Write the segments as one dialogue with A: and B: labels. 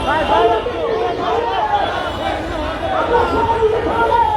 A: Vai, vai, vai!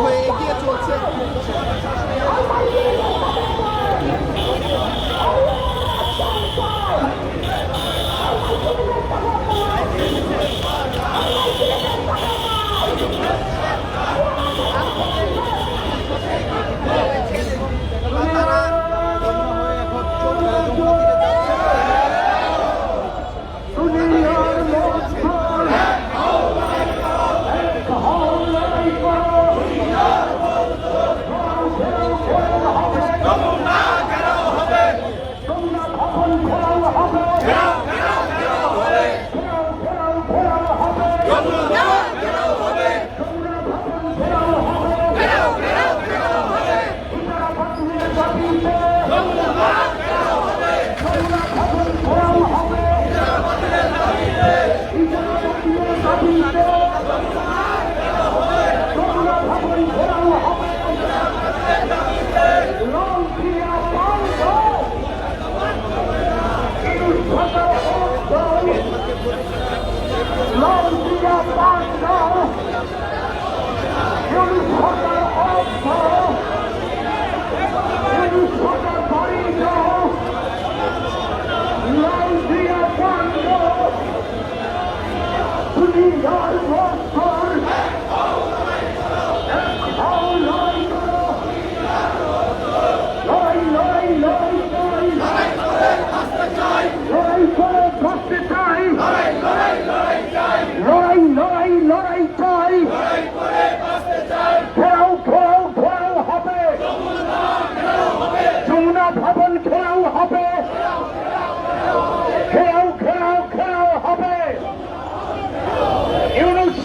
A: হয়ে এগিয়ে চলছে।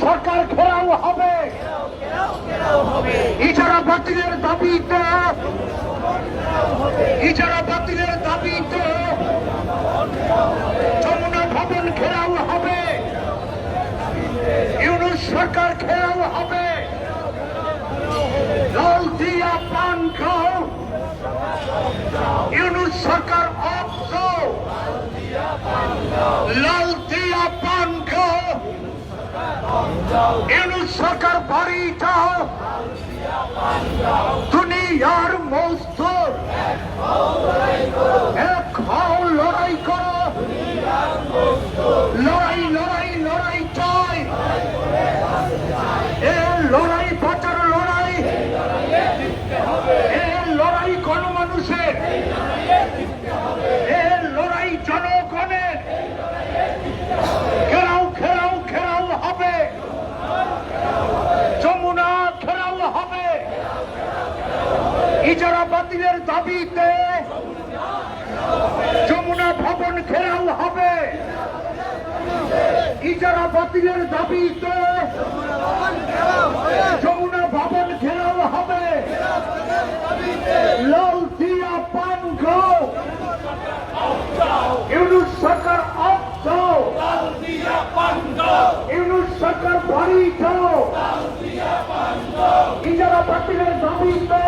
A: সরকার ঘেরাও হবে, ইজারা বাতিলের দাবিতে, ইজারা বাতিলের দাবিতে যমুনা ভবন ঘেরাও হবে, ইউনূস সরকার ঘেরাও হবে, লাল দিয়া পান খাও, ইউনূস সরকার অবস, লাল দিয়া পান খাও, ইউনূস সরকার বাড়ি যাও, দুনিয়ার মজদুর এক হও, লড়াই করো, লড়াই লড়াই লড়াই চাই, এ লড়াই বাঁচার লড়াই, এ লড়াই গণমানুষের, এ লড়াই জনগণের, ঘেরাও ঘেরাও ঘেরাও হবে, যমুনা ঘেরাও হবে, ইজারা বাতিলের দাবিতে যমুনা ভবন ঘেরাও হবে, ইজারা বাতিলের দাবিতে যমুনা ভবন ঘেরাও হবে, লাল দিয়া পান খাও, ইউনূস সরকার অফ যাও, ইউনূস সরকার বাড়ি যাও, ইজারা বাতিলের দাবিতে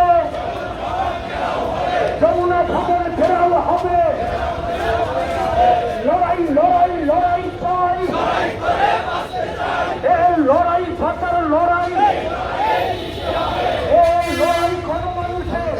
A: যমুনা ভবন ঘেরাও হবে, লড়াই লড়াই লড়াই চাই, এই লড়াই বাঁচার লড়াই, এই লড়াই গণমানুষের,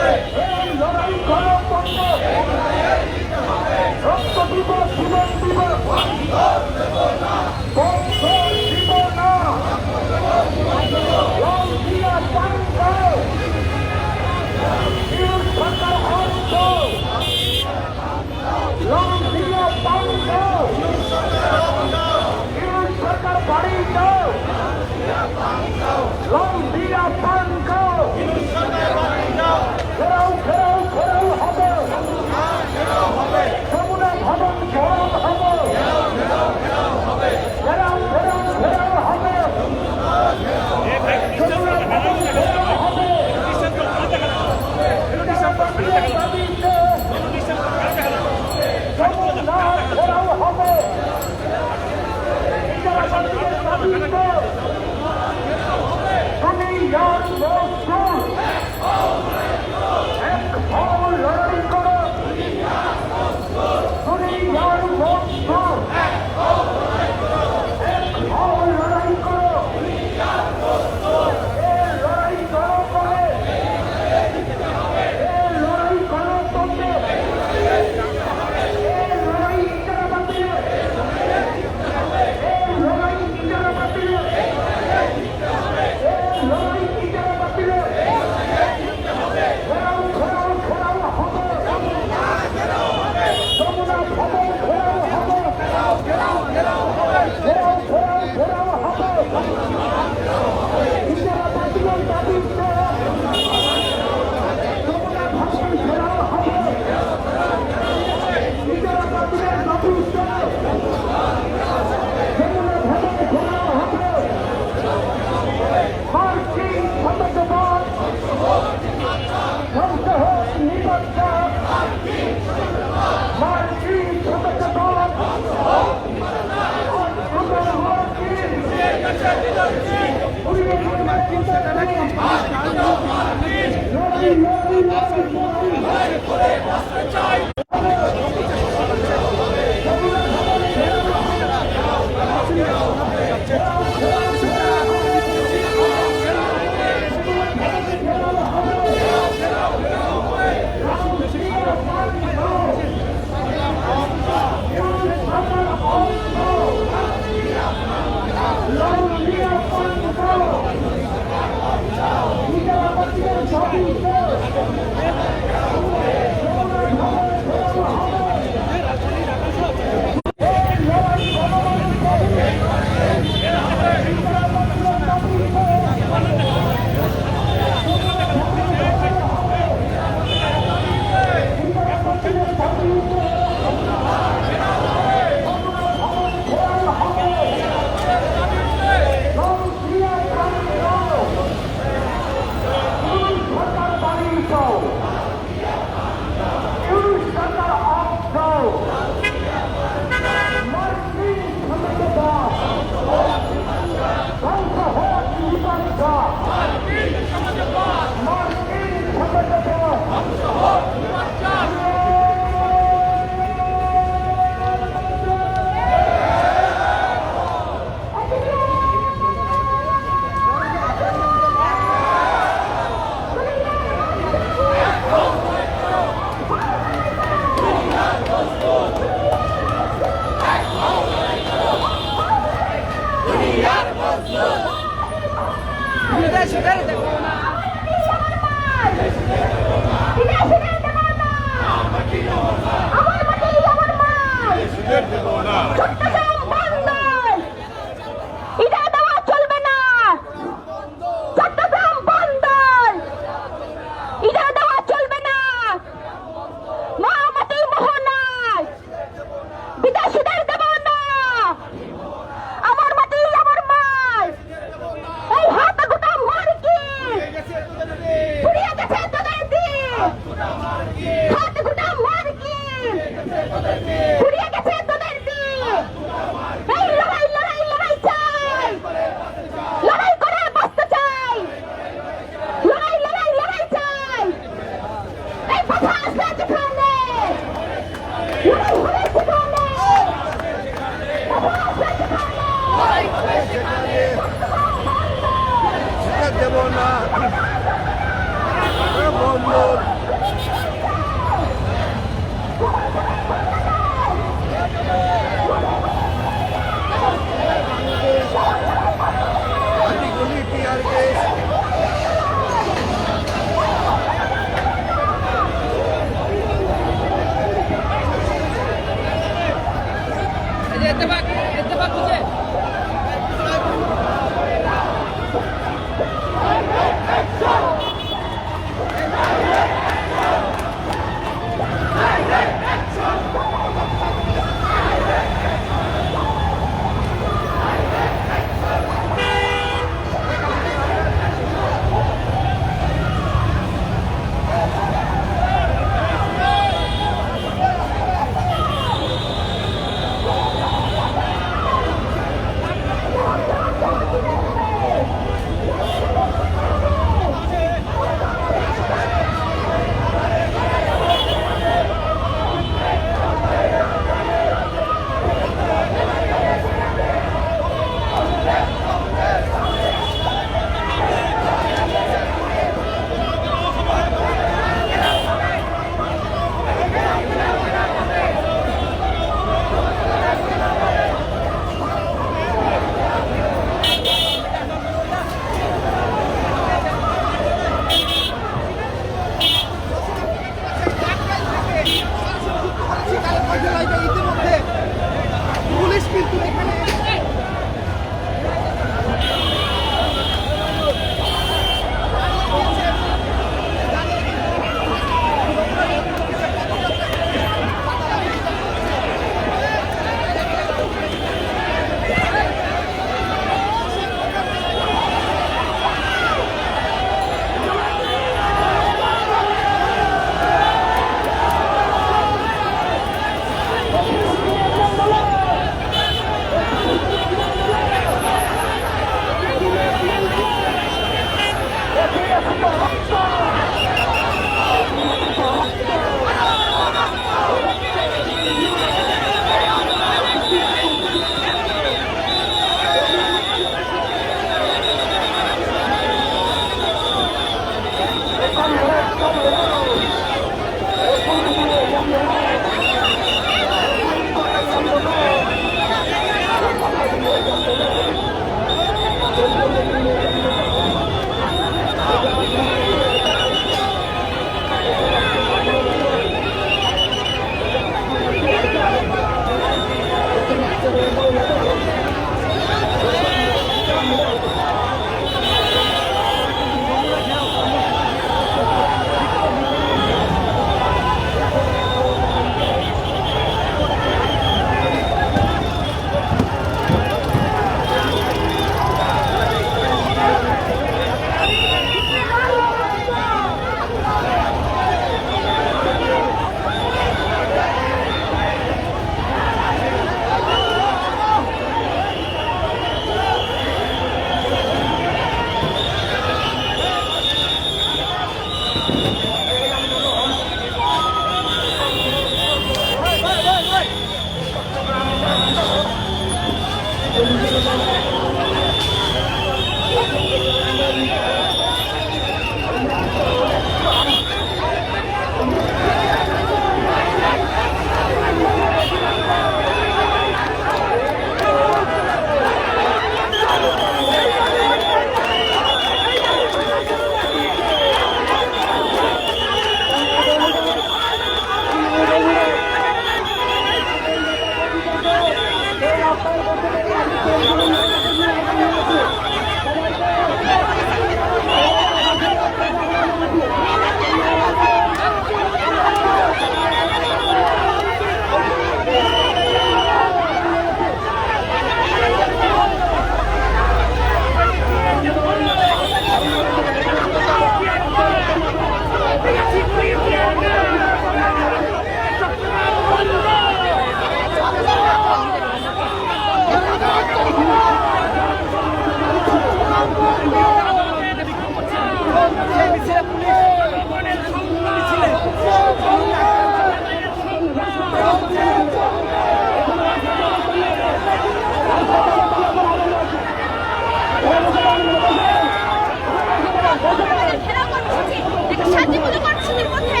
B: শান্তিপূর্ণ কর্মসূচির মধ্যে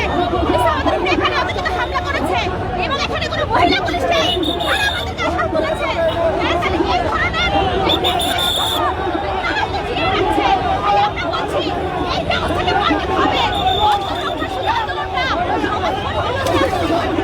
B: আমাদের এখানে আমাদের হামলা করেছে এবং এখানে কোনো মহিলা পুলিশ নেই তারা আমাদেরকে হাত তুলেছে এখানে এই ধরনের আমরা বলছি এই ব্যবস্থাকে পাল্টে হবে আন্দোলনটা সমাজ পরিবর্তন শুরু হয়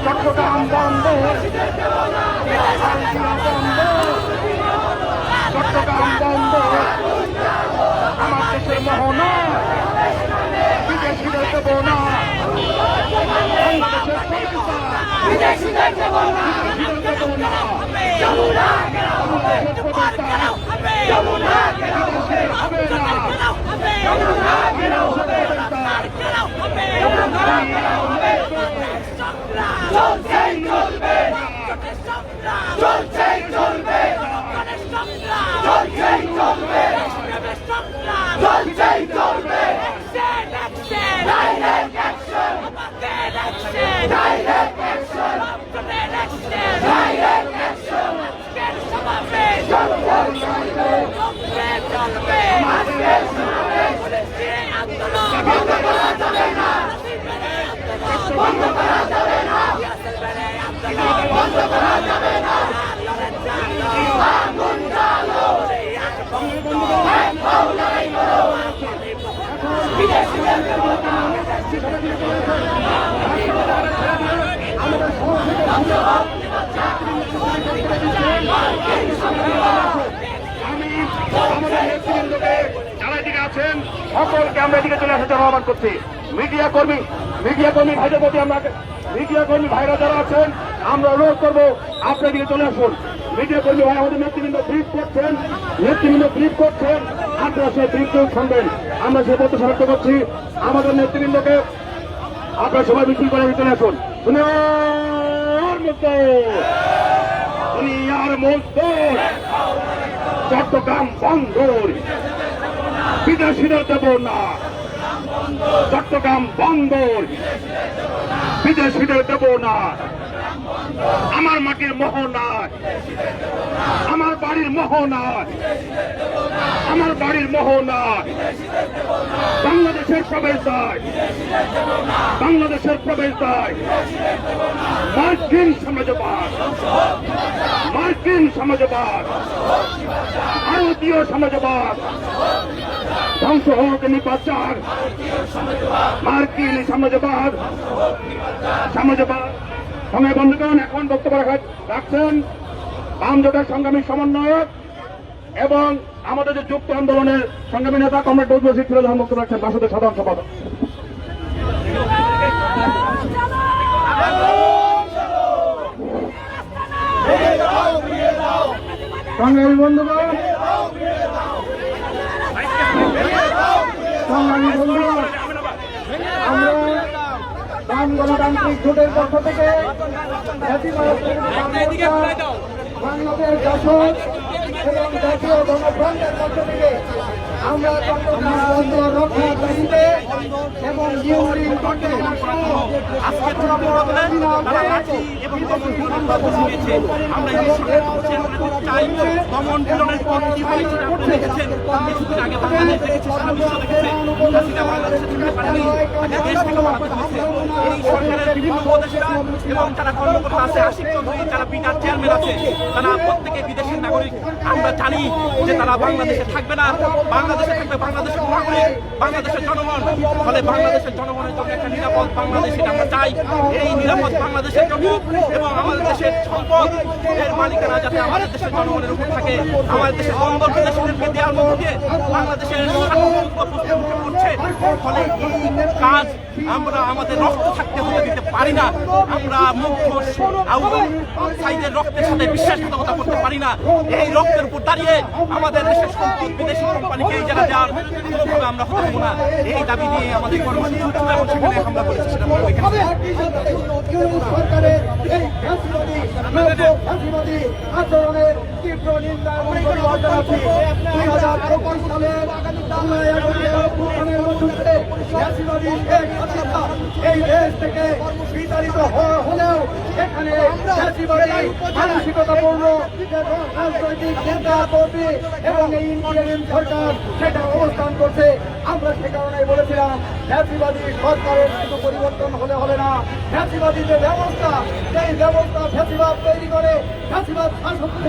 C: চট্টগ্রাম বন্দর, চট্টগ্রাম বন্দর আমার দেশের মোহনা, বিদেশিদের দেব না, বিদেশিদের দেব না, যারা এদিকে আছেন সকলকে আমরা এদিকে চলে আসার জন্য আহ্বান করছি। মিডিয়া কর্মী ভাইদের প্রতি আমরা, মিডিয়া কর্মী ভাইরা যারা আছেন আমরা অনুরোধ করবো আপনার দিকে চলে আসুন। মিডিয়া কর্মী ভাই আমাদের নেতৃবৃন্দ ব্রিফ করছেন, আপনারা সেই ব্রিফ শুনবেন। আমরা সে প্রত্যাশা ব্যক্ত করছি আমাদের নেতৃবৃন্দকে আপনারা সবাই মিছিল করে চলে আসুন। চট্টগ্রাম বন্দর বিদেশিদের দেব না, চট্টগ্রাম বন্দর বিদেশিদের দেব না। আমার মাটির মোহনা, আমার বাড়ির মোহনা, আমার বাড়ির মোহনা বাংলাদেশের প্রবেশদ্বার, বাংলাদেশের প্রবেশদ্বার মার্কিন সাম্রাজ্যবাদ, মার্কিন সাম্রাজ্যবাদ, ভারতীয় সাম্রাজ্যবাদ ধ্বংস হোক নিপাচার, মার্কিন সাম্রাজ্যবাদ, সাম্রাজ্যবাদ। সঙ্গে বন্ধুগণ, এখন বক্তব্য রাখছেন বাম জোটের সংগ্রামী সমন্বয়ক এবং আমাদের যে যুক্ত আন্দোলনের সংগ্রামী নেতা কমরেড নজরুল রশিদ ফিরোজ আহমদ বক্তব্য রাখছেন বাসদের সাধারণ সম্পাদক। সংগ্রামী বন্ধুগণ, সংগ্রামী বন্ধুগণ, আমরা বাম গণতান্ত্রিক জোটের পক্ষ থেকে বাংলাদেশ জাসদ এবং জাতীয় গণফ্রন্টের পক্ষ থেকে আমরা চট্টগ্রাম বন্দর রক্ষার দাবিতে এবং
D: এবং যারা কর্মকর্তা আছে, আশিক চৌধুরী যারা বিটার চেয়ারম্যান আছে, তারা প্রত্যেকে বিদেশের নাগরিক। আমরা জানি যে তারা বাংলাদেশে থাকবে না, বাংলাদেশে থাকবে বাংলাদেশের নাগরিক, বাংলাদেশের জনগণ। ফলে বাংলাদেশের জনগণের জন্য একটা নিরাপদ বাংলাদেশ আমরা চাই। এই নিরাপদ বাংলাদেশের জন্য এবং আমাদের দেশের সম্পদ এর মালিকানা যাতে আমাদের দেশের জনগণের উপর থাকে, আমাদের দেশের বন্দর বিদেশিদেরকে দেওয়ার মধ্য দিয়ে বাংলাদেশের সার্বভৌমত্ব প্রশ্নের মুখে পড়ছে। ফলে এই কাজ আমরা আমাদের রক্ত থাকতে হলে দিতে পারি না। আমরা মুগ্ধ সাইদের রক্তের সাথে বিশ্বাসঘাতকতা করতে পারি না। এই রক্তের উপর দাঁড়িয়ে আমাদের দেশের সম্পদ বিদেশি কোম্পানিকে এই জায়গা দেওয়ার কোনোভাবে আমরা হতে দেবো না। এই দাবি নিয়ে আমাদের কর্মসূচি এবং সেখানে হামলা করেছে সেটা
C: সরকারের এই ফাঁসিবাদী আচরণের তীব্র নিন্দা এবং প্রতিবাদ জানাচ্ছি। 2021 সালে এই দেশ থেকে বিতাড়িত হলেও এখানে মানসিকতাপূর্ণ রাজনৈতিক চিন্তা কর্মী এবং এই ইন্ডিয়ান সরকার সেটা অবস্থান করছে। আমরা সে কারণে বলেছিলাম ফ্যাসিবাদী সরকারের কিছু পরিবর্তন হলে হবে না। ফ্যাসিবাদী যে ব্যবস্থা, সেই ব্যবস্থা ফ্যাসিবাদ তৈরি করে, ফ্যাসিবাদ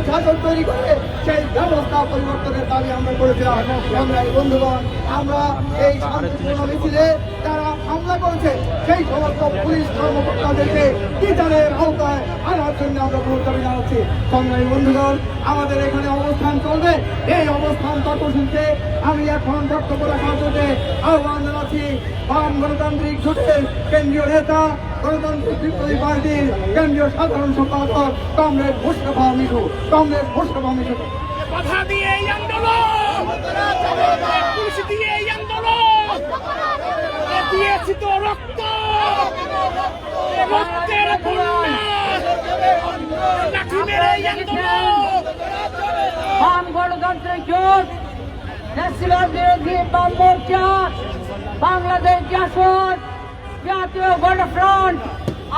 C: শাসন তৈরি করে, সেই ব্যবস্থা
E: ব্যবস্থা পরিবর্তনের দাবি আমরা করেছিলাম। সংগ্রামী বন্ধুগণ, আমরা এই শান্তিপূর্ণ মিছিলে যারা হামলা করেছে সেই সমস্ত পুলিশ কর্মকর্তাদেরকে বিচারের আওতায় আনার জন্য আমরা গুরুত্ব দাবি জানাচ্ছি। সংগ্রামী বন্ধুগণ, আমাদের এখানে অবস্থান চলবে। এই অবস্থান কর্মসূচিতে আমি এখন বক্তব্য রাখার জন্য আহ্বান জানাচ্ছি বাম গণতান্ত্রিক জোটের কেন্দ্রীয় নেতা, গণতান্ত্রিক বিপ্লবী পার্টির কেন্দ্রীয় সাধারণ সম্পাদক কমরেড মোস্তফা মিঠু।
C: কথা দিয়ে এই আন্দোলন, পুলিশ দিয়ে এই আন্দোলন, দিয়েছি তো রক্ত, রক্তের বন্যা, লাঠি মেরে এই আন্দোলন।
A: বাম গণতান্ত্রিক জোট, ন্যাশনাল বিরোধী বাম মোর্চা, বাংলাদেশ জাসদ, জাতীয় গণফ্রন্ট,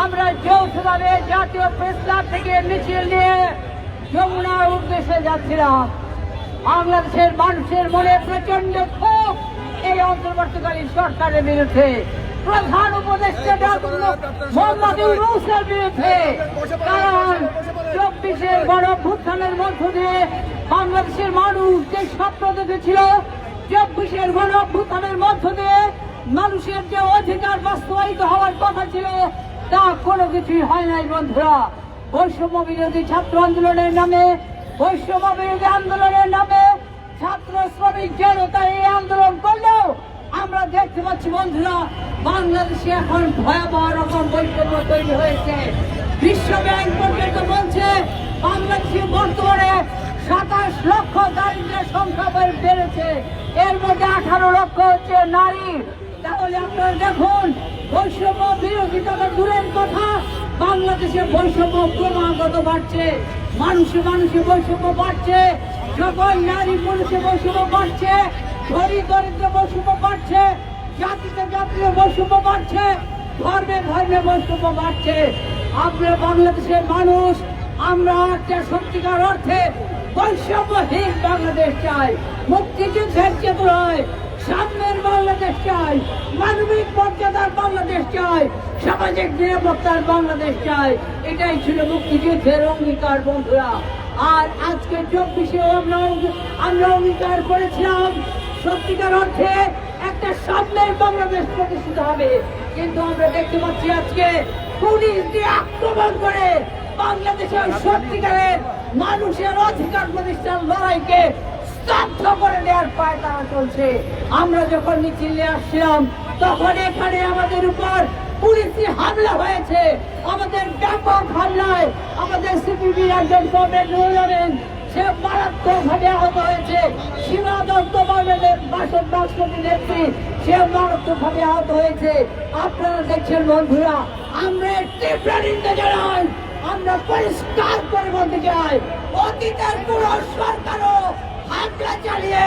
A: আমরা যৌথভাবে জাতীয় প্রেস ক্লাব থেকে মিছিল নিয়ে যমুনার উদ্দেশ্যে যাচ্ছিলাম। বাংলাদেশের মানুষের মনে প্রচন্ড ক্ষোভ এই অন্তর্বর্তীকালীন সরকারের বিরুদ্ধে, প্রধান উপদেষ্টা মোহাম্মদ ইউনূসের বিরুদ্ধে। কারণ 24-এর গণঅভ্যুত্থানের মধ্য দিয়ে বাংলাদেশের মানুষ যে স্বপ্ন দেখেছিল, 24-এর গণঅভ্যুত্থানের মধ্য দিয়ে মানুষের যে অধিকার বাস্তবায়িত হওয়ার কথা ছিল তা কোনো কিছুই হয় নাই। বন্ধুরা, বৈষম্য বিরোধী ছাত্র আন্দোলনের নামে, বৈষম্য বিরোধী আন্দোলনের নামে ছাত্র শ্রমিক জনতা এই আন্দোলন করলেও আমরা দেখতে পাচ্ছি বন্ধুরা, বাংলাদেশে এখন ভয়াবহ রকম বৈষম্য তৈরি হয়েছে। বিশ্ব ব্যাংক পর্যন্ত বলছে বাংলাদেশে বর্তমানে 27 লক্ষ দারিদ্র্যের সংখ্যা বেড়েছে, এর মধ্যে 18 লক্ষ হচ্ছে নারী। তাহলে আপনারা দেখুন, বৈষম্য বিরোধিতা দূরের কথা, বাংলাদেশে বৈষম্য ক্রমাগত বাড়ছে, মানুষে বৈষম্য বাড়ছে, সকল নারী পুরুষে বৈষম্য বাড়ছে, ধনী দরিদ্র বৈষম্য বাড়ছে, জাতিতে জাতীয় বৈষম্য বাড়ছে, ধর্মে বৈষম্য বাড়ছে। আমরা বাংলাদেশের মানুষ, আমরা একটা সত্যিকার অর্থে বৈষম্যহীন বাংলাদেশ চাই, মুক্তিযুদ্ধের চেতনায় সামনের বাংলাদেশ চাই, মানবিক মর্যাদার বাংলাদেশ চাই, সামাজিক নিরাপত্তার বাংলাদেশ চাই। এটাই ছিল মুক্তিযুদ্ধের অঙ্গীকার বন্ধুরা। আর আজকে 24-এ আমরা অঙ্গীকার করেছিলাম সত্যিকার অর্থে একটা সামনের বাংলাদেশ প্রতিষ্ঠিত হবে। কিন্তু আমরা দেখতে পাচ্ছি আজকে পুলিশ দিয়ে আক্রমণ করে বাংলাদেশের সত্যিকারের মানুষের অধিকার প্রতিষ্ঠার লড়াইকে স্তব্ধ করে দেওয়ার পায় তারা চলছে। আমরা যখন মিছিল নিয়ে আসছিলাম তখন এখানে আমাদের উপর পুলিশি হামলা হয়েছে। আমাদের ব্যাপক হামলায় আমাদের সিপিবির একজন কমরেড নুরুল আমিন সে মারাত্মকভাবে আহত হয়েছে। সীমা দত্ত বাসন্তী নেত্রী সে মারাত্মকভাবে আহত হয়েছে। আপনারা দেখছেন বন্ধুরা, আমরা তীব্র নিন্দা জানাই। আমরা পরিষ্কার করে বলতে চাই, অতীতের পুরো সরকারও হামলা চালিয়ে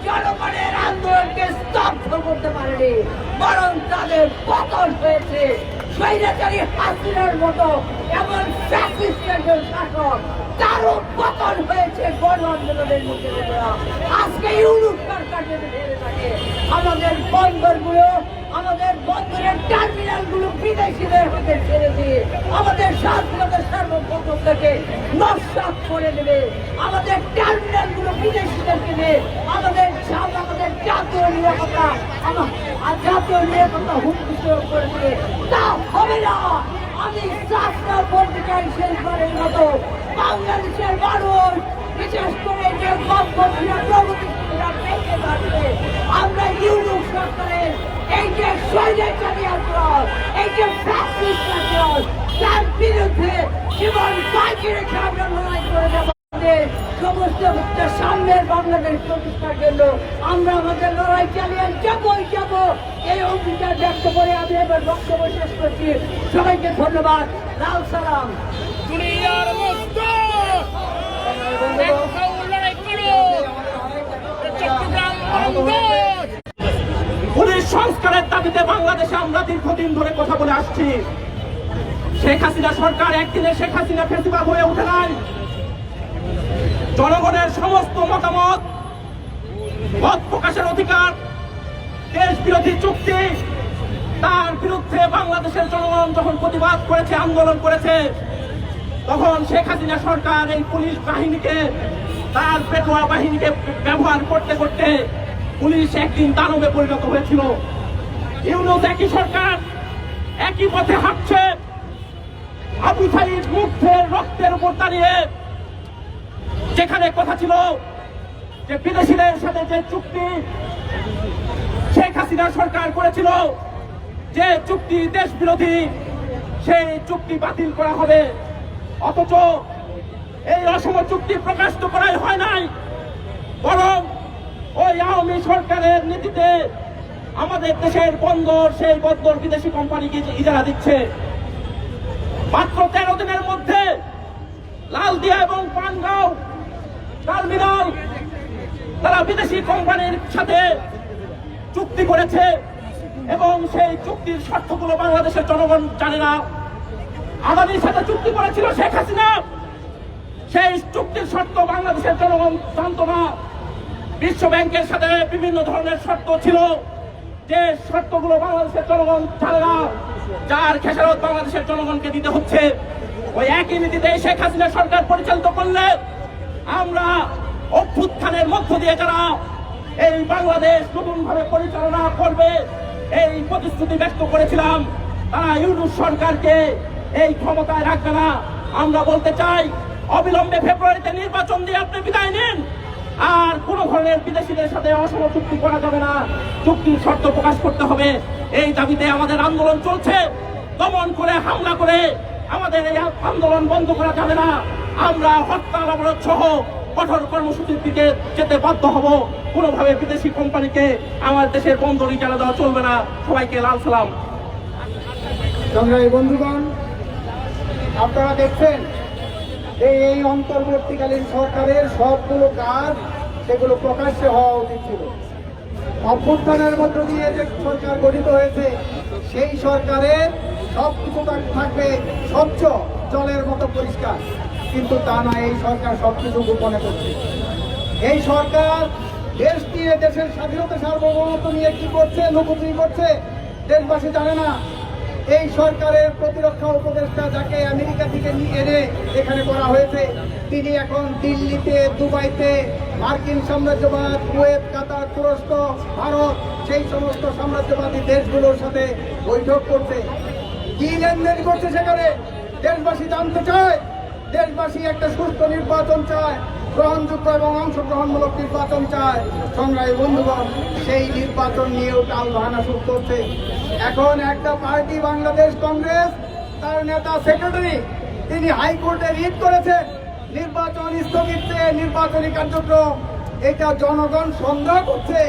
A: জনগণের আন্দোলনকে স্তব্ধ করতে পারেনি, বরং তাদের পতন হয়েছে। স্বৈরাচারী হাসিনার মতো এমন ফ্যাসিস্ট একজন শাসক, তারও পতন হয়েছে গণ আন্দোলনের মুখে। আজকে ইউরোপ সরকার যদি ভেবে থাকে আমাদের বন্দরগুলো, আমাদের বন্দরের টার্মিনালগুলো বিদেশিদের হাতে ছেড়ে দিয়ে আমাদের স্বাধীনতার সার্বভৌমত্বকে নস্যাৎ করে দেবে, আমাদের টার্মিনালগুলো বিদেশিদেরকে দিয়ে আমাদের জাতীয় নিরাপত্তা হুমকি করে দেবে, তা হবে না। আমি চাষটা বলতে চাই শেষবারের মতো, বাংলাদেশের মানুষ বিশেষ করে যে গণতন্ত্রীরা প্রগতিশীলরা ভেঙে যাচ্ছে, আমরা ইউরোপ সরকারের এই যে স্বৈরাচারী আন্দোলন, এই যে ফ্যাসিস্ট আন্দোলন, তার বিরুদ্ধে জীবন বাজি রেখে আমরা লড়াই করে যাব। সমস্ত সামনের বাংলাদেশ প্রতিষ্ঠার জন্য আমরা আমাদের লড়াই চালিয়ে যাব। এই অঙ্গীকার ব্যক্ত করে আমি এবার বক্তব্য শেষ করছি। সবাইকে ধন্যবাদ। লাল সালাম।
C: দুনিয়ার মুক্ত লড়াই করো, চট্টগ্রাম বন্দর।
D: পুলিশ সংস্কারের দাবিতে বাংলাদেশে আমরা দীর্ঘদিন ধরে কথা বলে আসছি। শেখ হাসিনা সরকার একদিনে শেখ হাসিনা ফেসিবাদ হয়ে ওঠে নাই। জনগণের সমস্ত মতামত, মত প্রকাশের অধিকার, দেশ বিরোধী চুক্তি, তার বিরুদ্ধে বাংলাদেশের জনগণ যখন প্রতিবাদ করেছে, আন্দোলন করেছে, তখন শেখ হাসিনা সরকার এই পুলিশ বাহিনীকে তার পেটোয়া বাহিনীকে ব্যবহার করতে করতে পুলিশ একদিন দানবে পরিণত হয়েছিল। ইউনূস একই সরকার একই পথে হাঁটছে। আবু সাঈদ মুগ্ধের রক্তের উপর দাঁড়িয়ে যেখানে কথা ছিল যে বিদেশিদের সাথে যে চুক্তি শেখ হাসিনা সরকার করেছিল, যে চুক্তি দেশ বিরোধী, সেই চুক্তি বাতিল করা হবে, অথচ এই অসম চুক্তি প্রকাশ তো করাই হয় নাই, বরং ওই আওয়ামী সরকারের নীতিতে আমাদের দেশের বন্দর, সেই বন্দর বিদেশি কোম্পানিকে ইজারা দিচ্ছে। মাত্র 13 দিনের মধ্যে লালদিয়া এবং পানগাঁও টার্মিনাল তারা বিদেশি কোম্পানির সাথে চুক্তি করেছে এবং সেই চুক্তির শর্তগুলো বাংলাদেশের জনগণ জানে না। আদানির সাথে চুক্তি করেছিল শেখ হাসিনা, সেই চুক্তির শর্ত বাংলাদেশের জনগণ জানত না। বিশ্ব ব্যাংকের সাথে বিভিন্ন ধরনের শর্ত ছিল, যে শর্তগুলো বাংলাদেশের জনগণ জানে না, যার খেসারত বাংলাদেশের জনগণকে দিতে হচ্ছে। ওই একই নীতিতে শেখ হাসিনা সরকার পরিচালিত করলে আমরা অভ্যুত্থানের মধ্য দিয়ে যারা এই বাংলাদেশ নতুনভাবে পরিচালনা করবে এই প্রতিশ্রুতি ব্যক্ত করেছিলাম, তারা ইউনূস সরকারকে এই ক্ষমতায় রাখবে না। আমরা বলতে চাই, অবিলম্বে ফেব্রুয়ারিতে নির্বাচন দিয়ে আপনি বিদায় নিন। আর কোন ধরনের বিদেশিদের সাথে অসম চুক্তি করা যাবে না, চুক্তির শর্ত প্রকাশ করতে হবে। এই দাবিতে আমাদের আন্দোলন চলছে। দমন করে, হামলা করে আমাদের এই আন্দোলন বন্ধ করা যাবে না। আমরা হরতাল, অবরোধ সহ কঠোর কর্মসূচির দিকে যেতে বাধ্য হব। কোনোভাবে বিদেশি কোম্পানিকে আমার দেশের বন্দর ইজারা দেওয়া চলবে না। সবাইকে লাল সালাম।
E: সংগ্রামী বন্ধুগণ, আপনারা দেখছেন এই অন্তর্বর্তীকালীন সরকারের সবগুলো কাজ সেগুলো প্রকাশ্যে হওয়া উচিত ছিল। অভ্যুত্থানের মধ্য দিয়ে যে সরকার গঠিত হয়েছে, সেই সরকারের সবকিছু থাকবে স্বচ্ছ জলের মতো পরিষ্কার, কিন্তু তা না, এই সরকার সবকিছু গোপনে করছে। এই সরকার দেশ নিয়ে, দেশের স্বাধীনতা সার্বভৌমত্ব নিয়ে কি করছে, লুকোচুরি করছে, দেশবাসী জানে না। এই সরকারের প্রতিরক্ষা উপদেষ্টা, যাকে আমেরিকা থেকে নিয়ে এনে এখানে করা হয়েছে, তিনি এখন দিল্লিতে, দুবাইতে মার্কিন সাম্রাজ্যবাদ, কুয়েত, কাতার, তুরস্ক, ভারত, সেই সমস্ত সাম্রাজ্যবাদী দেশগুলোর সাথে বৈঠক করছে। কি লেনদেন করছে সেখানে দেশবাসী জানতে চায়। দেশবাসী একটা সুস্থ নির্বাচন চায়, গ্রহণযোগ্য এবং অংশগ্রহণমূলক নির্বাচন চায়। সংগ্রামী বন্ধুগণ, সেই নির্বাচন নিয়েও টাল বাহানা শুরু করছে। এখন একটা পার্টি, বাংলাদেশ কংগ্রেস, তার নেতা সেক্রেটারি, তিনি হাইকোর্টে রিট করেছেন নির্বাচন স্থগিত চেয়ে নির্বাচনী কার্যক্রম। এটা জনগণ সন্দেহ করছে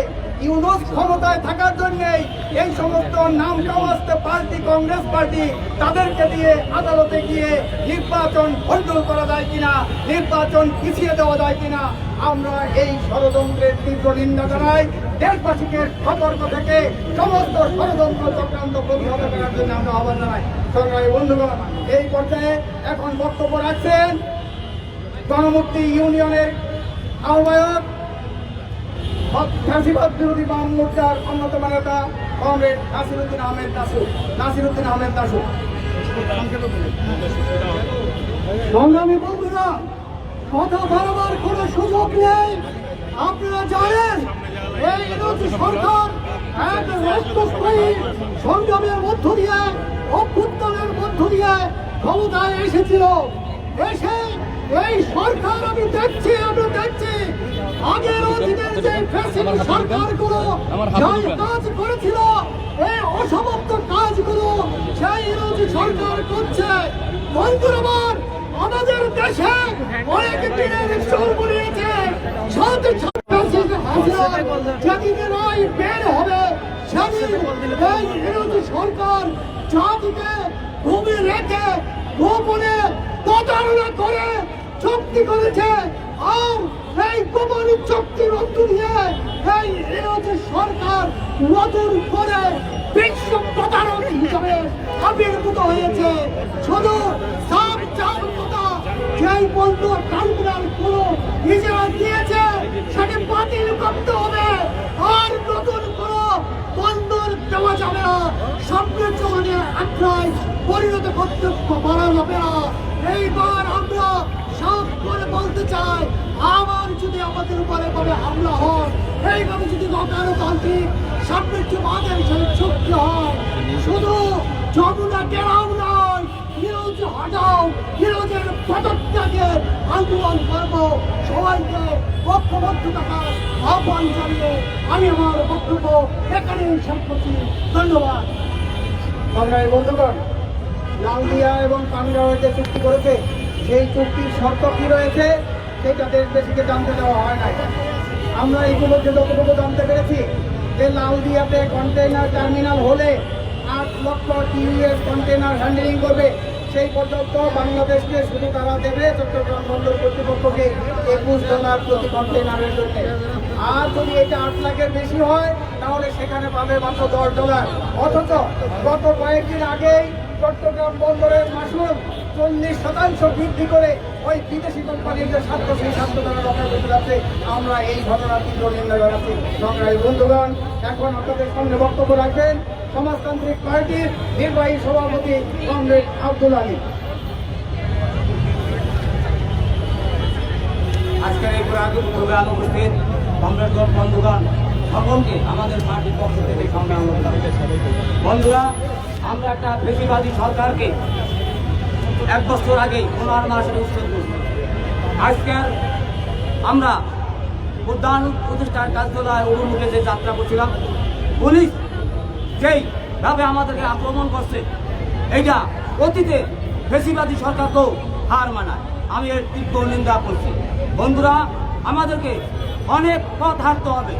E: ইউনূস ক্ষমতায় থাকার জন্যই এই সমস্ত নাম কাওয়াস্তে পার্টি, কংগ্রেস পার্টি, তাদেরকে দিয়ে আদালতে গিয়ে নির্বাচন বন্ধ করা যায় কিনা, নির্বাচন পিছিয়ে দেওয়া যায় কিনা। আমরা এই ষড়যন্ত্রের তীব্র নিন্দা জানাই। দেশবাসীকে সতর্ক থেকে সমস্ত ষড়যন্ত্র চক্রান্ত প্রতিহত করার জন্য আমরা আহ্বান জানাই। সংগ্রামী বন্ধুগণ, এই পর্যায়ে এখন বক্তব্য রাখছেন গণমুক্তি ইউনিয়নের আহ্বায়ক, ফ্যাসিবাদ বিরোধী বাম মোর্চার অন্যতম নেতা কমরেড নাসিরউদ্দিন আহমেদ দাশু। সংগ্রামী বন্ধুরা, কথা বারবার কোনো সুযোগ নেই। আপনারা জানেন এই ইউনূস সরকার এক রক্তক্ষয়ী সংগ্রামের মধ্য দিয়ে, অভ্যুত্থানের মধ্য দিয়ে ক্ষমতায় এসেছিল। এসে এই সরকার আমরা দেখছি আগের অতীতের যে ফ্যাসিস্ট সরকারগুলো যে কাজ করেছিল, এই অসমাপ্ত কাজগুলো সেই ইউনূস সরকার করছে। বন্ধুরা, আমাদের দেশে অনেক দিনের সুর বলিয়েছে, যেদিন বের হবে সেদিন এই ইউনূস সরকার জাতিকে ভূমি রেখে গোপনে প্রতারণা করে চুক্তি করেছে। আর এই গোপন চুক্তির মধ্য দিয়ে এই ইউনূস সরকার নতুন করে বিশ্ব প্রতারক হিসাবে আবির্ভূত হয়েছে। শুধু সাপ চাল কথা, যেই বন্দর টার্মিনাল গুলো ইজারা দিয়েছে সেটি বাতিল করতে হবে। আর নতুন কোনো বন্দর দেওয়া যাবে না, সাম্রাজ্যবাদের আশ্রয় পরিণত করতে পারা যাবে না। এইবার আমরা সাফ করে বলতে চাই, আবার যদি আমাদের উপরে ভাবে হামলা হয়, এইভাবে যদি গণতান্ত্রিক সাম্রাজ্যবাদের শক্তি হয়, শুধু যমুনা টেরাও নয়, নিরোজ হটাও, নিরোজের পদত্যাগের আন্দোলন করব। সবাইকে ঐক্যবদ্ধ থাকার আহ্বান জানিয়ে আমি আমার বক্তব্য এখানেই শেষ করছি। ধন্যবাদ। সংগ্রামী বন্ধুগণ, লালদিয়া এবং পানিরাও যে চুক্তি করেছে, সেই চুক্তির শর্ত কি রয়েছে সেটা দেশবাসীকে জানতে দেওয়া হয় নাই। আমরা ইতিমধ্যে যতটুকু জানতে পেরেছি যে লালদিয়াতে কন্টেইনার টার্মিনাল হলে 8 লক্ষ টিউএস কন্টেইনার হ্যান্ডেলিং করবে। সেই পর্যন্ত বাংলাদেশকে শুধু তারা দেবে চট্টগ্রাম বন্দর কর্তৃপক্ষকে $21 প্রতি কন্টেইনারের জন্য। আর যদি এটা 8 লাখের বেশি হয় তাহলে সেখানে পাবে মাত্র $10। অথচ গত কয়েকদিন আগেই চট্টগ্রাম বন্দরের মাসুল 40% বৃদ্ধি করে ওই বিদেশি কোম্পানির যে স্বার্থ, সেই স্বার্থ তারা রক্ষা করতে যাচ্ছে। আমরা এই ঘটনার তীব্র নিন্দা জানাচ্ছি। সংগ্রামী বন্ধুগণ, এখন আপনাদের সামনে বক্তব্য রাখবেন সমাজতান্ত্রিক পার্টির নির্বাহী সভাপতি কমরেড আব্দুল আলী।
F: আজকের এই প্রোগ্রাম উপস্থিত কমরেড বন্ধুগণ, সকলকে আমাদের পার্টির পক্ষ থেকে সংগ্রাম বন্ধুরা, আমরা একটা বেশিবাদী সরকারকে 1 বছর আগেই 15 মাসের উচ্ছেদ করছি। আজকের আমরা প্রধান প্রতিষ্ঠার কার্যালয় অভিমুখে যে যাত্রা করছিলাম, পুলিশ যেইভাবে আমাদেরকে আক্রমণ করছে, এইটা অতীতে বেশিবাদী সরকারকেও হার মানায়। আমি এর তীব্র নিন্দা করছি। বন্ধুরা, আমাদেরকে অনেক পথ হাঁটতে হবে।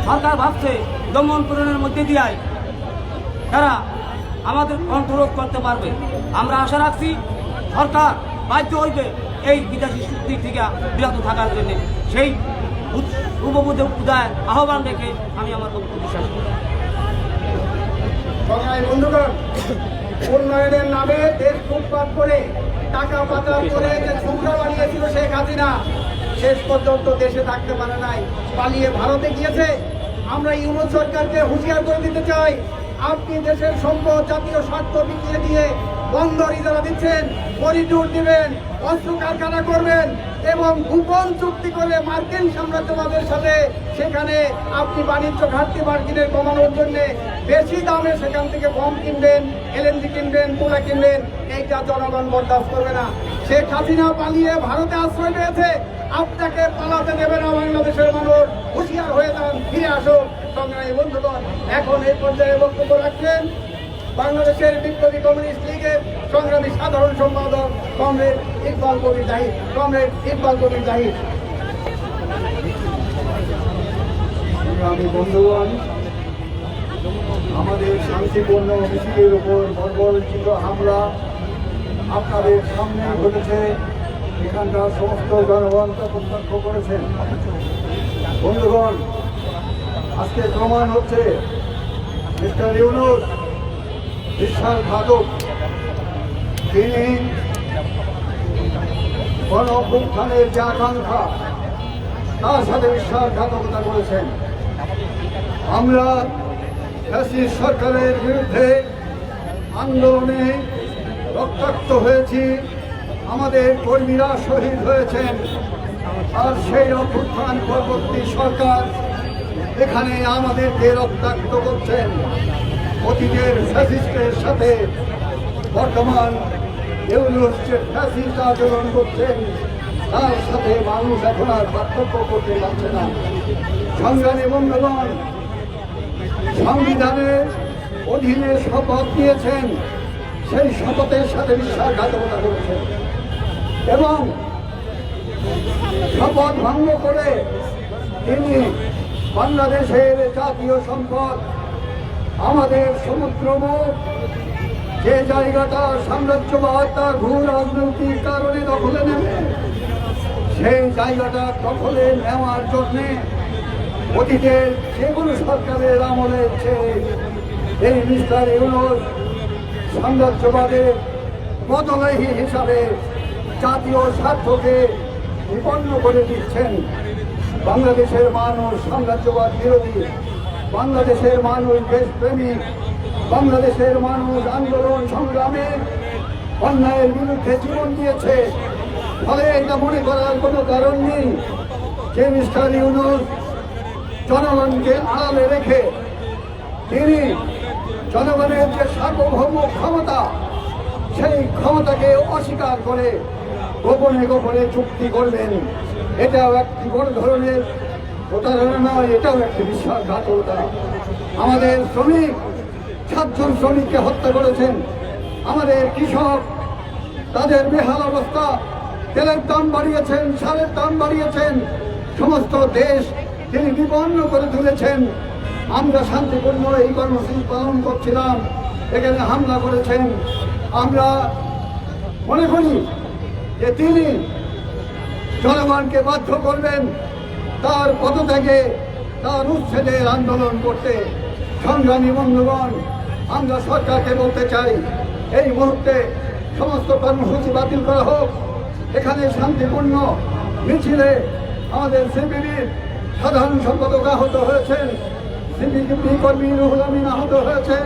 F: সরকার ভাবছে দমন পীড়নের মধ্যে দিয়াই তারা আমাদের কন্ট্রোল করতে পারবে। আমরা আশা রাখছি সরকার বাধ্য হইবে এই বিদেশি শক্তি থেকে বিরত থাকার জন্য। সেই উপবোধে উদয় আহ্বান রেখে আমি আমার বক্তব্য বিশ্বাস করি।
E: বন্ধুগণ, উন্নয়নের নামে দেশ লুটপাট করে টাকা পাচার করে যে ঝুমরা বানিয়েছিল শেখ হাসিনা, শেষ পর্যন্ত দেশে থাকতে পারে নাই, পালিয়ে ভারতে গিয়েছে। আমরা ইউনুস সরকারকে হুঁশিয়ার করে দিতে চাই, আপনি দেশের সম্পদ জাতীয় স্বার্থ বিকিয়ে দিয়ে বন্দর ইজারা দিচ্ছেন, করিডোর দিবেন, অস্ত্র কারখানা করবেন এবং গোপন চুক্তি করে মার্কিন সাম্রাজ্যবাদের সাথে সেখানে আপনি বাণিজ্য ঘাটতি মার্কিনের কমানোর জন্য বেশি দামে সেখান থেকে বম কিনবেন, এলএনজি কিনবেন, তুলা কিনবেন। এইটা জনগণ বরদাস্ত করবে না। শেখ হাসিনা পালিয়ে ভারতে আশ্রয় পেয়েছে, আপনাকে পালাতে দেবে না বাংলাদেশের মানুষ। হুঁশিয়ার হয়ে যান, ফিরে আসুন। সংগ্রামী বন্ধুগণ, এখন এই পর্যায়ে বক্তব্য রাখছেন বাংলাদেশের বিপ্লবী কমিউনিস্ট লীগের সংগ্রামী সাধারণ সম্পাদক কমরেড ইকবাল কবির জাহিদ। কমরেড ইকবাল কবির জাহিদ।
G: সংগ্রামী বন্ধুগণ, আমাদের শান্তিপূর্ণ মিছিলের উপর বর্বরচিত হামলা আপনাদের সামনে ঘটেছে। এখানকার সমস্ত জনগণ তা প্রত্যক্ষ করেছেন। বন্ধুগণ, আজকে প্রমাণ হচ্ছে মিস্টার ইউনুস বিশ্বাসঘাতক। তিনি গণ-অভ্যুত্থানের যে আকাঙ্ক্ষা, তার সাথে বিশ্বাসঘাতকতা করেছেন। আমরা ফ্যাসিস্ট সরকারের বিরুদ্ধে আন্দোলনে রক্তাক্ত হয়েছি, আমাদের কর্মীরা শহীদ হয়েছেন। আর সেই অভ্যুত্থান পরবর্তী সরকার এখানে আমাদেরকে রক্তাক্ত করছেন। অতীতের ফ্যাসিস্টের সাথে বর্তমান ইউনুস যে ফ্যাসিস্ট আচরণ করছেন, তার সাথে মানুষ এখন আর পার্থক্য করতে পারছে না। সংগ্রামী বন্ধুগণ, সংবিধানের অধীনে শপথ নিয়েছেন, সেই শপথের সাথে বিশ্বাসঘাতকতা করেছেন এবং শপথ ভঙ্গ করে তিনি বাংলাদেশের জাতীয় সম্পদ, আমাদের সমুদ্রমুখ যে জায়গাটা সাম্রাজ্যবাদ তার ভূ রাজনৈতিক কারণে দখলে নেবে, সেই জায়গাটা দখলে নেওয়ার জন্যে অতীতের যেগুলো সরকারের আমলে এই মিস্টার ইউনুস সাম্রাজ্যবাদের বদলাহি হিসাবে জাতীয় স্বার্থকে বিপন্ন করে দিচ্ছেন। বাংলাদেশের মানুষ সাম্রাজ্যবাদ বিরোধী, বাংলাদেশের মানুষ দেশপ্রেমিক, বাংলাদেশের মানুষ আন্দোলন সংগ্রামে অন্যায়ের বিরুদ্ধে জীবন দিয়েছে। ফলে এটা মনে করার কোনো কারণ নেই যে মিস্টার ইউনূস জনগণকে আড়ালে রেখে তিনি জনগণের যে সার্বভৌম ক্ষমতা সেই ক্ষমতাকে অস্বীকার করে গোপনে গোপনে চুক্তি করবেন। এটাও একটি বড় ধরনের প্রতারণা নয়, এটাও একটি বিশ্বাসঘাতকতা। আমাদের শ্রমিক 7 জন শ্রমিককে হত্যা করেছেন, আমাদের কৃষক তাদের বেহাল অবস্থা, তেলের দাম বাড়িয়েছেন, সারের দাম বাড়িয়েছেন, সমস্ত দেশ তিনি বিপন্ন করে তুলেছেন। আমরা শান্তিপূর্ণ এই কর্মসূচি পালন করছিলাম, এখানে হামলা করেছেন। আমরা মনে করি যে তিনি জনগণকে বাধ্য করবেন তার পদত্যাগে, তার উচ্ছেদের আন্দোলন করতে। সংগ্রামী বন্ধুগণ, আমরা সরকারকে বলতে চাই এই মুহূর্তে সমস্ত কর্মসূচি বাতিল করা হোক। এখানে শান্তিপূর্ণ মিছিলে আমাদের সিপিবির সাধারণ সম্পাদক আহত হয়েছেন, সিপিবি কর্মী রুহুল আমিন আহত হয়েছেন,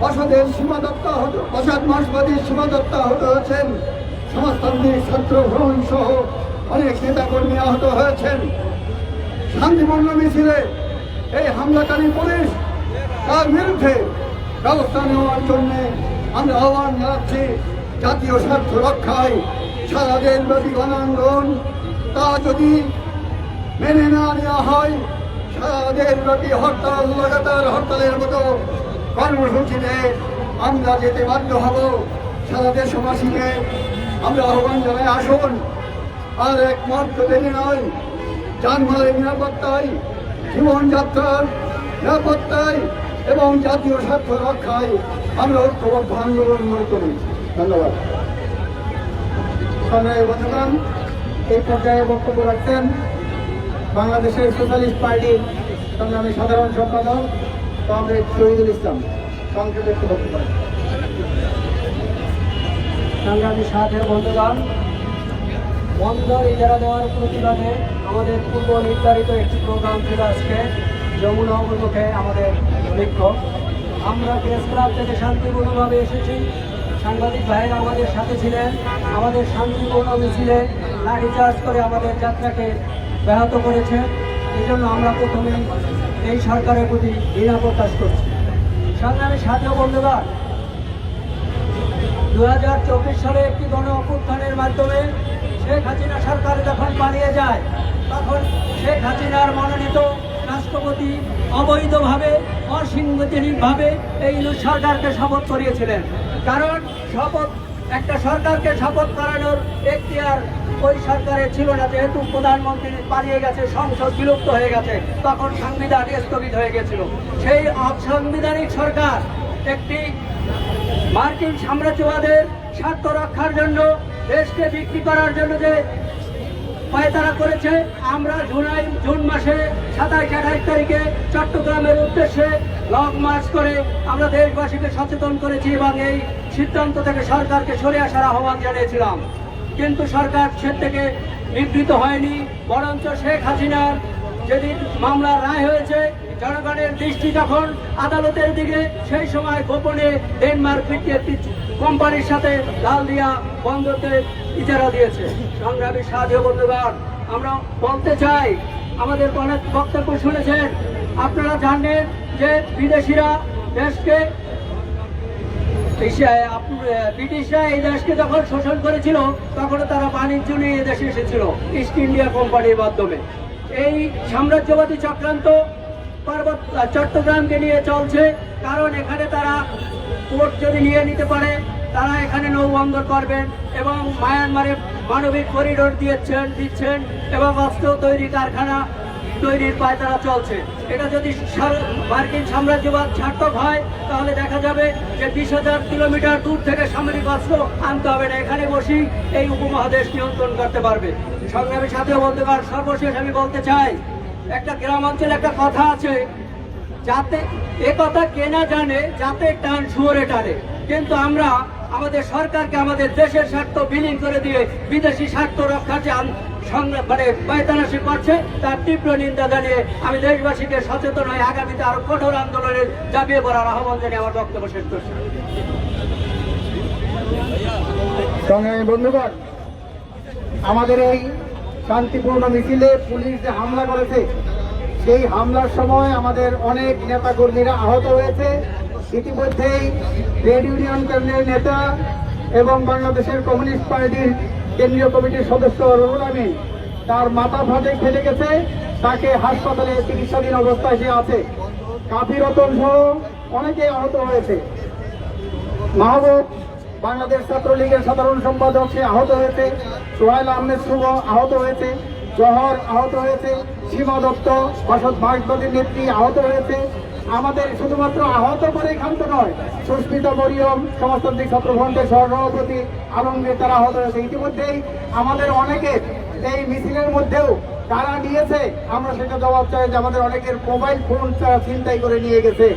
G: অসাদের সীমা দত্ত আহত, অসাদ মাসবাদী সীমা দত্ত আহত হয়েছেন, সমাজতান্ত্রিক ছাত্র ভ্রমণ সহ অনেক নেতাকর্মী আহত হয়েছেন। শান্তিপূর্ণ মিছিলে এই হামলাকারী পুলিশ তার বিরুদ্ধে ব্যবস্থা নেওয়ার জন্য আমরা আহ্বান জানাচ্ছি। জাতীয় স্বার্থ রক্ষায় সারা দেশব্যাপী গণ আন্দোলন তা যদি মেনে না নেওয়া হয়, সারা দেশব্যাপী হরতাল, লাগাতার হরতালের মতো কর্মসূচিতে আমরা যেতে বাধ্য হব। সারা দেশবাসীকে আমরা আহ্বান জানাই, আসুন আর এক মুহূর্ত দেরি নয়, যানবাহনের নিরাপত্তায়, জীবনযাত্রার নিরাপত্তায় এবং জাতীয় স্বার্থ রক্ষায় আমরা ঐক্যবদ্ধ আন্দোলন মনে করি। ধন্যবাদ।
E: সংগ্রামী বন্ধুগণ, এই পর্যায়ে বক্তব্য রাখছেন বাংলাদেশের সোশ্যালিস্ট পার্টির সংগ্রামী সাধারণ সম্পাদক কমরেড শহীদুল ইসলাম। সংক্ষেপে একটু বক্তব্য রাখেন।
A: সংগ্রামী সাথে বন্ধুগণ, বন্দর ইজারা দেওয়ার প্রতিবাদে আমাদের পূর্ব নির্ধারিত একটি প্রোগ্রাম ছিল আজকে যমুনা অভিমুখে আমাদের বিক্ষোভ। আমরা প্রেস ক্লাব থেকে শান্তিপূর্ণভাবে এসেছি, সাংবাদিক ভাইয়েরা আমাদের সাথে ছিলেন। আমাদের শান্তিপূর্ণ মিছিলে লাঠিচার্জ করে আমাদের যাত্রাকে ব্যাহত করেছে। এই জন্য আমরা প্রথমে এই সরকারের প্রতি ঘৃণা প্রকাশ করছি। সংগ্রামী সাথে বন্ধুগণ, 2024 সালে একটি গণ অভ্যুত্থানের মাধ্যমে শেখ হাসিনা সরকার যখন পালিয়ে যায়, তখন শেখ হাসিনার মনোনীত রাষ্ট্রপতি অবৈধভাবে, অসাংবিধানিকভাবে এই সরকারকে শপথ করিয়েছিলেন। কারণ একটা সরকারকে শপথ করানোর এখতিয়ার ওই সরকারের ছিল না, যেহেতু প্রধানমন্ত্রী পালিয়ে গেছে, সংসদ বিলুপ্ত হয়ে গেছে, তখন সংবিধান স্থগিত হয়ে গেছিল। সেই অসাংবিধানিক সরকার একটি মার্কিন সাম্রাজ্যবাদের স্বার্থ রক্ষার জন্য, দেশকে বিক্রি করার জন্য যে পায়তারা করেছে, আমরা জুন মাসে 27-28 তারিখে চট্টগ্রামের উদ্দেশ্যে লং মার্চ করে আমরা দেশবাসীকে সচেতন করেছি এবং এই সিদ্ধান্ত থেকে সরকারকে সরে আসার আহ্বান জানিয়েছিলাম। কিন্তু সরকার সে থেকে নিবৃত হয়নি, বরঞ্চ শেখ হাসিনার যেদিন মামলার রায় হয়েছে, জনগণের দৃষ্টি যখন আদালতের দিকে, সেই সময় গোপনে ডেনমার্ক ভিত্তিক একটি কোম্পানির সাথে লালদিয়া বন্দরতে ইজারা দিয়েছে। সংগ্রামী সাথী বন্ধুগণ, আমরা বলতে চাই, আমাদের অনেক বক্তব্য শুনেছেন, আপনারা জানেন যে বিদেশিরা দেশকে, ব্রিটিশরা এই দেশকে যখন শোষণ করেছিল, তখন তারা বাণিজ্য নিয়ে এদেশে এসেছিল ইস্ট ইন্ডিয়া কোম্পানির মাধ্যমে। এই সাম্রাজ্যবাদী চক্রান্ত চট্টগ্রামকে নিয়ে চলছে, কারণ এখানে তারা পোর্ট যদি নিয়ে নিতে পারে, তারা এখানে নৌবন্দর করবেন এবং মায়ানমারে মানবিক করিডোর দিচ্ছেন এবং অস্ত্র তৈরি কারখানা তৈরির পায়তারা চলছে। এটা যদি মার্কিন সাম্রাজ্যবাদ সার্থক হয়, তাহলে দেখা যাবে যে 20,000 কিলোমিটার দূর থেকে সামরিক অস্ত্র আনতে হবে না, এখানে বসেই এই উপমহাদেশ নিয়ন্ত্রণ করতে পারবে। সংগ্রামী সাথে বলতে পার, সর্বশেষ আমি বলতে চাই, একটা গ্রাম অঞ্চলে একটা কথা আছে, যাতে এ কথা কে না জানে, যাতে টান শুয়োরে টানে। কিন্তু আমরা আমাদের সরকারকে আমাদের দেশের স্বার্থ বিলীন করে দিয়ে বিদেশি স্বার্থ রক্ষার যে পায়তারাশি করছে, তার তীব্র নিন্দা জানিয়ে আমি দেশবাসীকে সচেতন হয়ে আগামীতে আরো কঠোর আন্দোলনের ঝাঁপিয়ে পড়ার আহ্বান জানিয়ে আমার বক্তব্য শেষ করছি।
E: সংগ্রামী বন্ধুগণ, আমাদের এই শান্তিপূর্ণ মিছিলে পুলিশ যে হামলা করেছে, সেই হামলার সময় আমাদের অনেক নেতাকর্মীরা আহত হয়েছে। ইতিমধ্যেই ট্রেড ইউনিয়ন কেন্দ্রের নেতা এবং বাংলাদেশের কমিউনিস্ট পার্টির কেন্দ্রীয় কমিটির সদস্য রুহুল আমিন তার মাথা ফাটে ফেলে গেছে, তাকে হাসপাতালে চিকিৎসাধীন অবস্থায় সে আছে। কাফি রতন সহ অনেকে আহত হয়েছে। মাহবুব বাংলাদেশ ছাত্রলীগের সাধারণ সম্পাদক সে আহত হয়েছে। সোহাইল আহমেদ শুভ আহত হয়েছে। জহর আহত হয়েছে। সীমা দত্ত বাসদ মার্কবাদীর নেত্রী আহত হয়েছে। আমাদের শুধুমাত্র আহত করে ক্ষান্ত নয়, সুস্মিতা মরিয়ম সমাজতান্ত্রিক ছাত্র ফ্রন্টের সভাপতি আলমগীর তারা আহত হয়েছে। ইতিমধ্যেই আমাদের অনেকে এই মিছিলের মধ্যেও কারা নিয়েছে আমরা সেটা জবাব চাই যে আমাদের অনেকের মোবাইল ফোন ছিনতাই করে নিয়ে গেছে।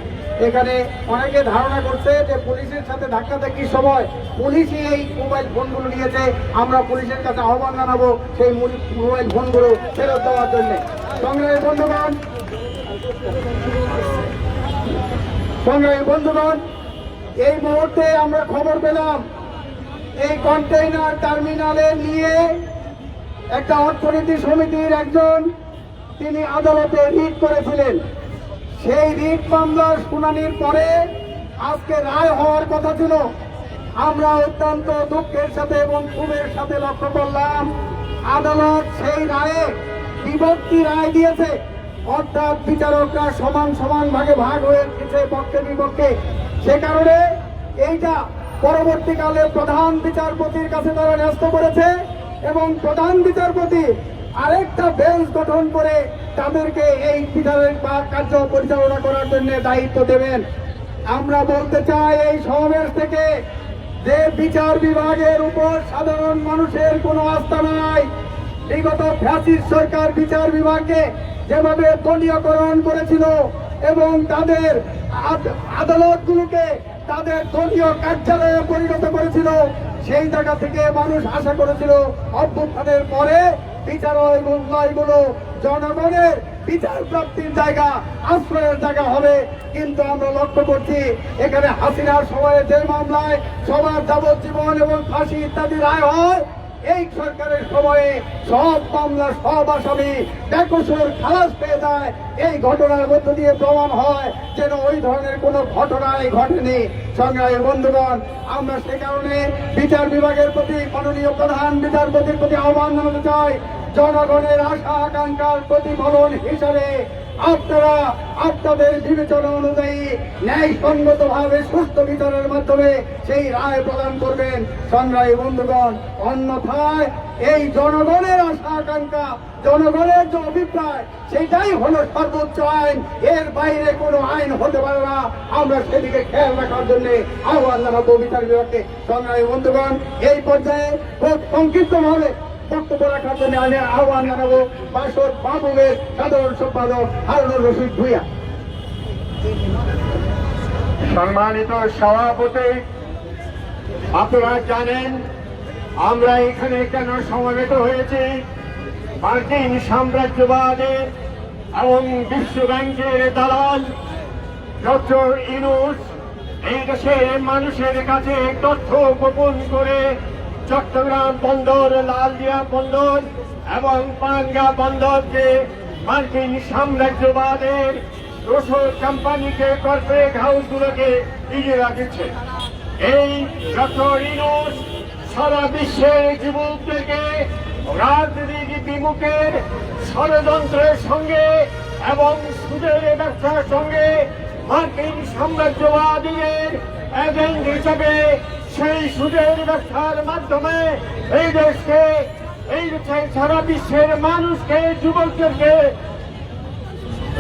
E: এখানে অনেকে ধারণা করছে যে পুলিশের সাথে ধাক্কাধাক্কির সময় পুলিশই এই মোবাইল ফোনগুলো নিয়েছে। আমরা পুলিশের কাছে আহ্বান জানাবো সেই মোবাইল ফোনগুলো ফেরত দেওয়ার জন্য। সংগ্রামী বন্ধুগণ, এই মুহূর্তে আমরা খবর পেলাম এই কন্টেইনার টার্মিনালে নিয়ে একটা অর্থনীতি সমিতির একজন তিনি আদালতে রিট করেছিলেন। সেই রিট মামলার শুনানির পরে আজকে রায় হওয়ার কথা ছিল। আমরা অত্যন্ত দুঃখের সাথে এবং ক্ষোভের সাথে লক্ষ্য করলাম আদালত সেই রায়ে বিভক্তি রায় দিয়েছে, অর্থাৎ বিচারকরা সমান সমান ভাগে ভাগ হয়ে গেছে পক্ষে বিপক্ষে। সে কারণে এইটা পরবর্তীকালে প্রধান বিচারপতির কাছে তারা ন্যস্ত করেছে এবং প্রধান বিচারপতি আরেকটা বেঞ্চ গঠন করে তাদেরকে এই বিচারের কার্য পরিচালনা করার জন্য দায়িত্ব দেবেন। আমরা বলতে চাই এই সমাবেশ থেকে যে বিচার বিভাগের উপর সাধারণ মানুষের কোনো আস্থা নাই। বিগত ফ্যাসিস্ট সরকার বিচার বিভাগকে যেভাবে দলীয়করণ করেছিল এবং তাদের আদালতগুলোকে তাদের দলীয় কার্যালয়ে পরিণত করেছিল, সেই জায়গা থেকে মানুষ আশা করেছিল অভ্যুত্থানের পরে বিচারালয়গুলো জনগণের বিচার প্রাপ্তির জায়গা, আশ্রয়ের জায়গা হবে। কিন্তু আমরা লক্ষ্য করছি এখানে হাসিনার সময়ে যে মামলায় সবার যাবজ্জীবন এবং ফাঁসি ইত্যাদি রায় হয়, এই সরকারের সময়ে সব মামলা সব আসামি বেকসুর খালাস পেয়ে যায়। এই ঘটনার মধ্য দিয়ে প্রমাণ হয় যেন ওই ধরনের কোনো ঘটনাই ঘটেনি। সংগ্রামী বন্ধুগণ, আমরা সে কারণে বিচার বিভাগের প্রতি মাননীয় প্রধান বিচারপতির প্রতি আহ্বান জানাতে চাই, জনগণের আশা আকাঙ্ক্ষার প্রতিফলন হিসাবে আপনারা আপনাদের বিবেচনা অনুযায়ী ন্যায়সঙ্গত ভাবে সুস্থ বিচারের মাধ্যমে সেই রায় প্রদান করবেন। সংগ্রামী বন্ধুগণ, অন্যথায় এই জনগণের আশা আকাঙ্ক্ষা, জনগণের যে অভিপ্রায়, সেটাই হলো সর্বোচ্চ আইন, এর বাইরে কোনো আইন হতে পারে না। আমরা সেদিকে খেয়াল রাখার জন্য আহ্বান জানাবো বিচার বিভাগকে। সংগ্রামী বন্ধুগণ, এই পর্যায়ে খুব সংক্ষিপ্তভাবে বক্তব্য রাখার জন্য আমি আহ্বান জানাবো বাসদ মাহবুবের সাধারণ সম্পাদক হারুনুর রশিদ ভূঁইয়া।
C: সম্মানিত সভাপতি, আপনারা জানেন আমরা এখানে কেন সমবেত হয়েছি। মার্কিন সাম্রাজ্যবাদের এবং বিশ্ব ব্যাংকের দালাল ডক্টর ইউনূস এই দেশের মানুষের কাছে তথ্য গোপন করে চট্টগ্রাম বন্দর, লালদিয়া বন্দর এবং পাঙ্গা বন্দরকে মার্কিন সাম্রাজ্যবাদের রসদ কোম্পানিকে, কর্পোরেট হাউসগুলোকে ইজারা দিচ্ছে। এই ডক্টর ইউনূস সারা বিশ্বের যুবকদেরকে রাজনীতি বিমুখের ষড়যন্ত্রের সঙ্গে এবং সুদের ব্যবসার সঙ্গে মার্কিন সাম্রাজ্যবাদীদের এজেন্ট হিসেবে সেই সুদের ব্যবসার মাধ্যমে এই দেশকে, এই সারা বিশ্বের মানুষকে, যুবকদেরকে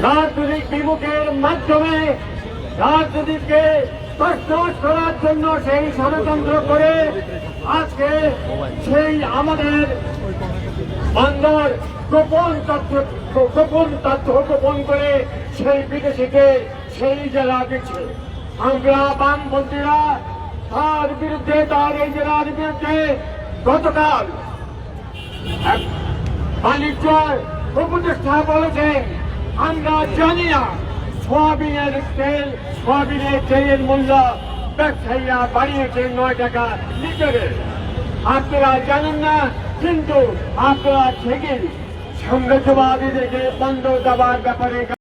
C: রাজনৈতিক বিমুখের মাধ্যমে রাজনীতিকে তছনছ করার জন্য সেই ষড়যন্ত্র করে আজকে সেই আমাদের বন্দর গোপন তথ্য গোপন করে সেই বিদেশিকে সেই জেলা দিচ্ছে। আমরা বামপন্থীরা তার বিরুদ্ধে, তার এই জেলার বিরুদ্ধে গতকাল বাণিজ্য উপদেষ্টা বলেছেন, আমরা জানি না সোয়াবিনের তেলের মূল্য ব্যবসায়ীরা বাড়িয়েছে 9 টাকা লিটারে। আপনারা জানেন না কিন্তু আপনারা ঠিকই সাম্রাজ্যবাদীদেরকে বন্ধ দেওয়ার ব্যাপারে